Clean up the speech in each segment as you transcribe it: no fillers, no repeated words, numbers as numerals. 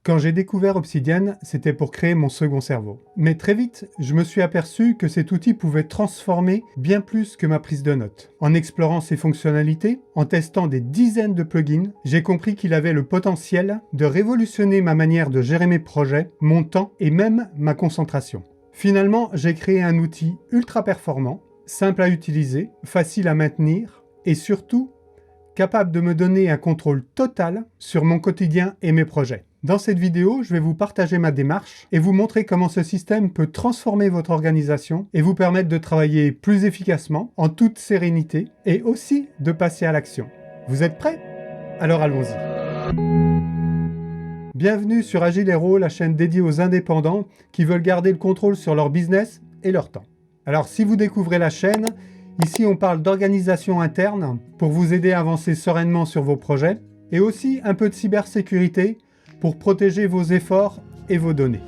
Quand j'ai découvert Obsidian, c'était pour créer mon second cerveau. Mais très vite, je me suis aperçu que cet outil pouvait transformer bien plus que ma prise de notes. En explorant ses fonctionnalités, en testant des dizaines de plugins, j'ai compris qu'il avait le potentiel de révolutionner ma manière de gérer mes projets, mon temps et même ma concentration. Finalement, j'ai créé un outil ultra performant, simple à utiliser, facile à maintenir et surtout capable de me donner un contrôle total sur mon quotidien et mes projets. Dans cette vidéo, je vais vous partager ma démarche et vous montrer comment ce système peut transformer votre organisation et vous permettre de travailler plus efficacement, en toute sérénité et aussi de passer à l'action. Vous êtes prêts? Alors allons-y. Bienvenue sur Agile Hero, la chaîne dédiée aux indépendants qui veulent garder le contrôle sur leur business et leur temps. Alors si vous découvrez la chaîne, ici on parle d'organisation interne pour vous aider à avancer sereinement sur vos projets et aussi un peu de cybersécurité pour protéger vos efforts et vos données.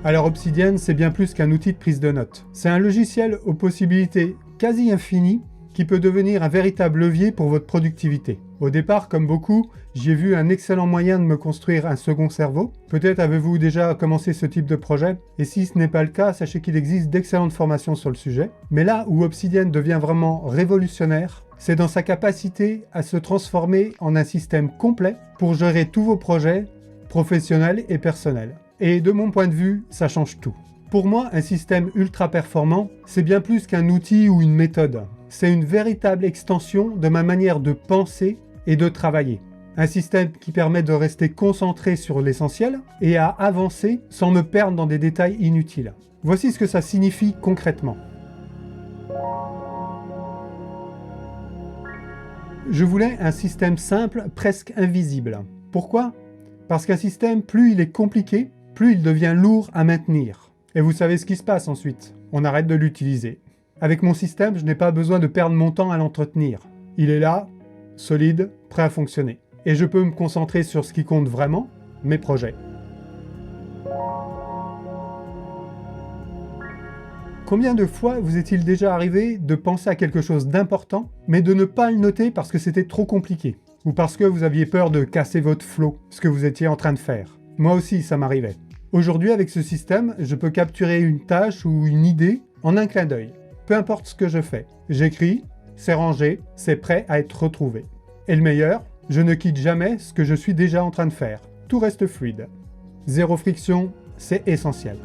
Alors Obsidian, c'est bien plus qu'un outil de prise de notes. C'est un logiciel aux possibilités quasi infinies qui peut devenir un véritable levier pour votre productivité. Au départ, comme beaucoup, j'y ai vu un excellent moyen de me construire un second cerveau. Peut-être avez-vous déjà commencé ce type de projet, et si ce n'est pas le cas, sachez qu'il existe d'excellentes formations sur le sujet. Mais là où Obsidian devient vraiment révolutionnaire, c'est dans sa capacité à se transformer en un système complet pour gérer tous vos projets, professionnels et personnels. Et de mon point de vue, ça change tout. Pour moi, un système ultra performant, c'est bien plus qu'un outil ou une méthode. C'est une véritable extension de ma manière de penser et de travailler. Un système qui permet de rester concentré sur l'essentiel et à avancer sans me perdre dans des détails inutiles. Voici ce que ça signifie concrètement. Je voulais un système simple, presque invisible. Pourquoi? Parce qu'un système, plus il est compliqué, plus il devient lourd à maintenir. Et vous savez ce qui se passe ensuite. On arrête de l'utiliser. Avec mon système, je n'ai pas besoin de perdre mon temps à l'entretenir. Il est là, solide, prêt à fonctionner. Et je peux me concentrer sur ce qui compte vraiment, mes projets. Combien de fois vous est-il déjà arrivé de penser à quelque chose d'important, mais de ne pas le noter parce que c'était trop compliqué, ou parce que vous aviez peur de casser votre flow, ce que vous étiez en train de faire? Moi aussi, ça m'arrivait. Aujourd'hui, avec ce système, je peux capturer une tâche ou une idée en un clin d'œil. Peu importe ce que je fais. J'écris, c'est rangé, c'est prêt à être retrouvé. Et le meilleur, je ne quitte jamais ce que je suis déjà en train de faire. Tout reste fluide. Zéro friction, c'est essentiel.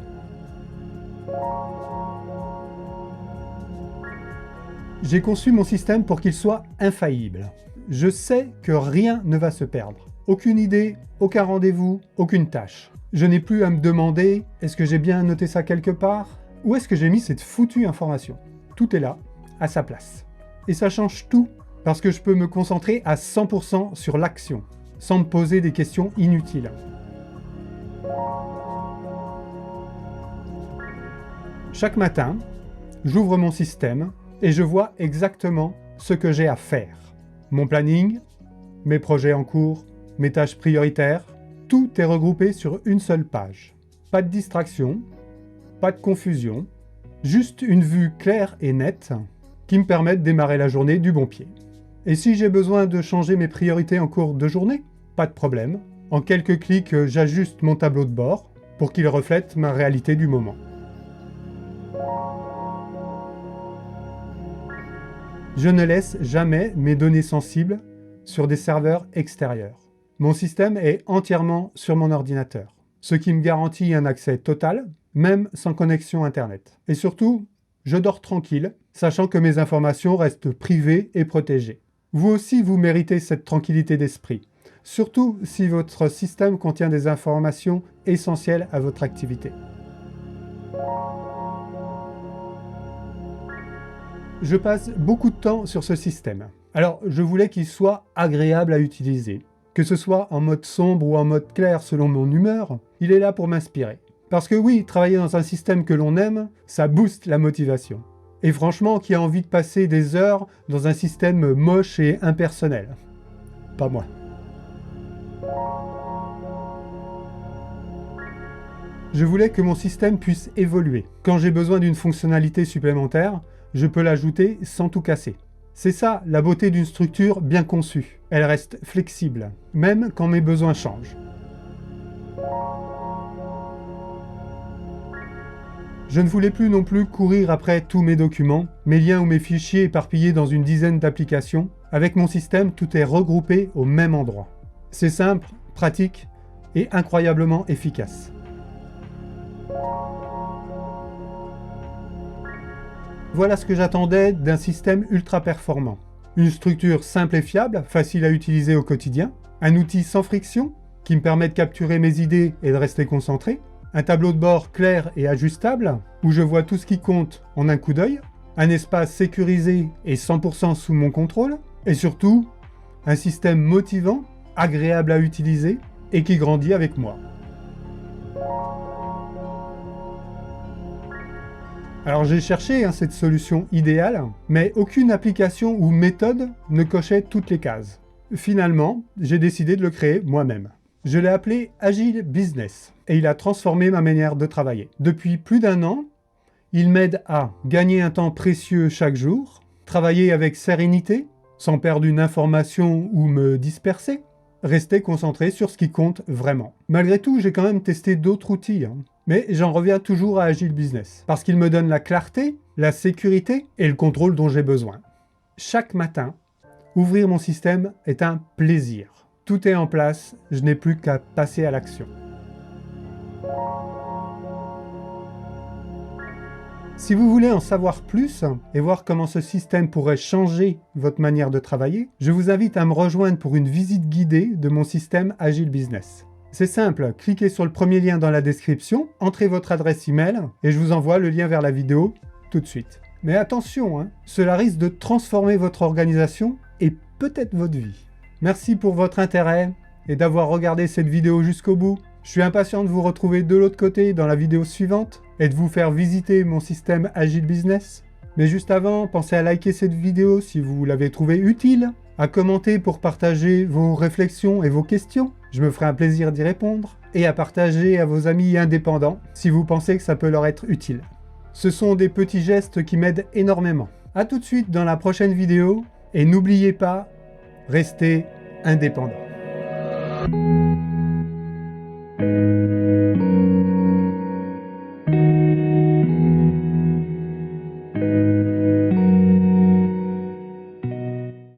J'ai conçu mon système pour qu'il soit infaillible. Je sais que rien ne va se perdre. Aucune idée, aucun rendez-vous, aucune tâche. Je n'ai plus à me demander « est-ce que j'ai bien noté ça quelque part ?» Où est-ce que j'ai mis cette foutue information? Tout est là, à sa place. Et ça change tout, parce que je peux me concentrer à 100% sur l'action, sans me poser des questions inutiles. Chaque matin, j'ouvre mon système et je vois exactement ce que j'ai à faire. Mon planning, mes projets en cours, mes tâches prioritaires, tout est regroupé sur une seule page. Pas de distraction, pas de confusion, juste une vue claire et nette qui me permet de démarrer la journée du bon pied. Et si j'ai besoin de changer mes priorités en cours de journée, pas de problème. En quelques clics, j'ajuste mon tableau de bord pour qu'il reflète ma réalité du moment. Je ne laisse jamais mes données sensibles sur des serveurs extérieurs. Mon système est entièrement sur mon ordinateur, ce qui me garantit un accès total, même sans connexion Internet. Et surtout, je dors tranquille, sachant que mes informations restent privées et protégées. Vous aussi, vous méritez cette tranquillité d'esprit, surtout si votre système contient des informations essentielles à votre activité. Je passe beaucoup de temps sur ce système. Alors, je voulais qu'il soit agréable à utiliser. Que ce soit en mode sombre ou en mode clair selon mon humeur, il est là pour m'inspirer. Parce que oui, travailler dans un système que l'on aime, ça booste la motivation. Et franchement, qui a envie de passer des heures dans un système moche et impersonnel? Pas moi. Je voulais que mon système puisse évoluer. Quand j'ai besoin d'une fonctionnalité supplémentaire, je peux l'ajouter sans tout casser. C'est ça la beauté d'une structure bien conçue. Elle reste flexible, même quand mes besoins changent. Je ne voulais plus non plus courir après tous mes documents, mes liens ou mes fichiers éparpillés dans une dizaine d'applications. Avec mon système, tout est regroupé au même endroit. C'est simple, pratique et incroyablement efficace. Voilà ce que j'attendais d'un système ultra performant. Une structure simple et fiable, facile à utiliser au quotidien, un outil sans friction qui me permet de capturer mes idées et de rester concentré, un tableau de bord clair et ajustable où je vois tout ce qui compte en un coup d'œil, un espace sécurisé et 100% sous mon contrôle, et surtout, un système motivant, agréable à utiliser et qui grandit avec moi. Alors j'ai cherché cette solution idéale, mais aucune application ou méthode ne cochait toutes les cases. Finalement, j'ai décidé de le créer moi-même. Je l'ai appelé Agile Business et il a transformé ma manière de travailler. Depuis plus d'1 an, il m'aide à gagner un temps précieux chaque jour, travailler avec sérénité, sans perdre une information ou me disperser, rester concentré sur ce qui compte vraiment. Malgré tout, j'ai quand même testé d'autres outils, mais j'en reviens toujours à Agile Business, parce qu'il me donne la clarté, la sécurité et le contrôle dont j'ai besoin. Chaque matin, ouvrir mon système est un plaisir. Tout est en place, je n'ai plus qu'à passer à l'action. Si vous voulez en savoir plus et voir comment ce système pourrait changer votre manière de travailler, je vous invite à me rejoindre pour une visite guidée de mon système Agile Business. C'est simple, cliquez sur le premier lien dans la description, entrez votre adresse email et je vous envoie le lien vers la vidéo tout de suite. Mais attention, cela risque de transformer votre organisation et peut-être votre vie. Merci pour votre intérêt et d'avoir regardé cette vidéo jusqu'au bout. Je suis impatient de vous retrouver de l'autre côté dans la vidéo suivante et de vous faire visiter mon système Agile Business. Mais juste avant, pensez à liker cette vidéo si vous l'avez trouvée utile, à commenter pour partager vos réflexions et vos questions, je me ferai un plaisir d'y répondre, et à partager à vos amis indépendants si vous pensez que ça peut leur être utile. Ce sont des petits gestes qui m'aident énormément. A tout de suite dans la prochaine vidéo, et n'oubliez pas, restez indépendants.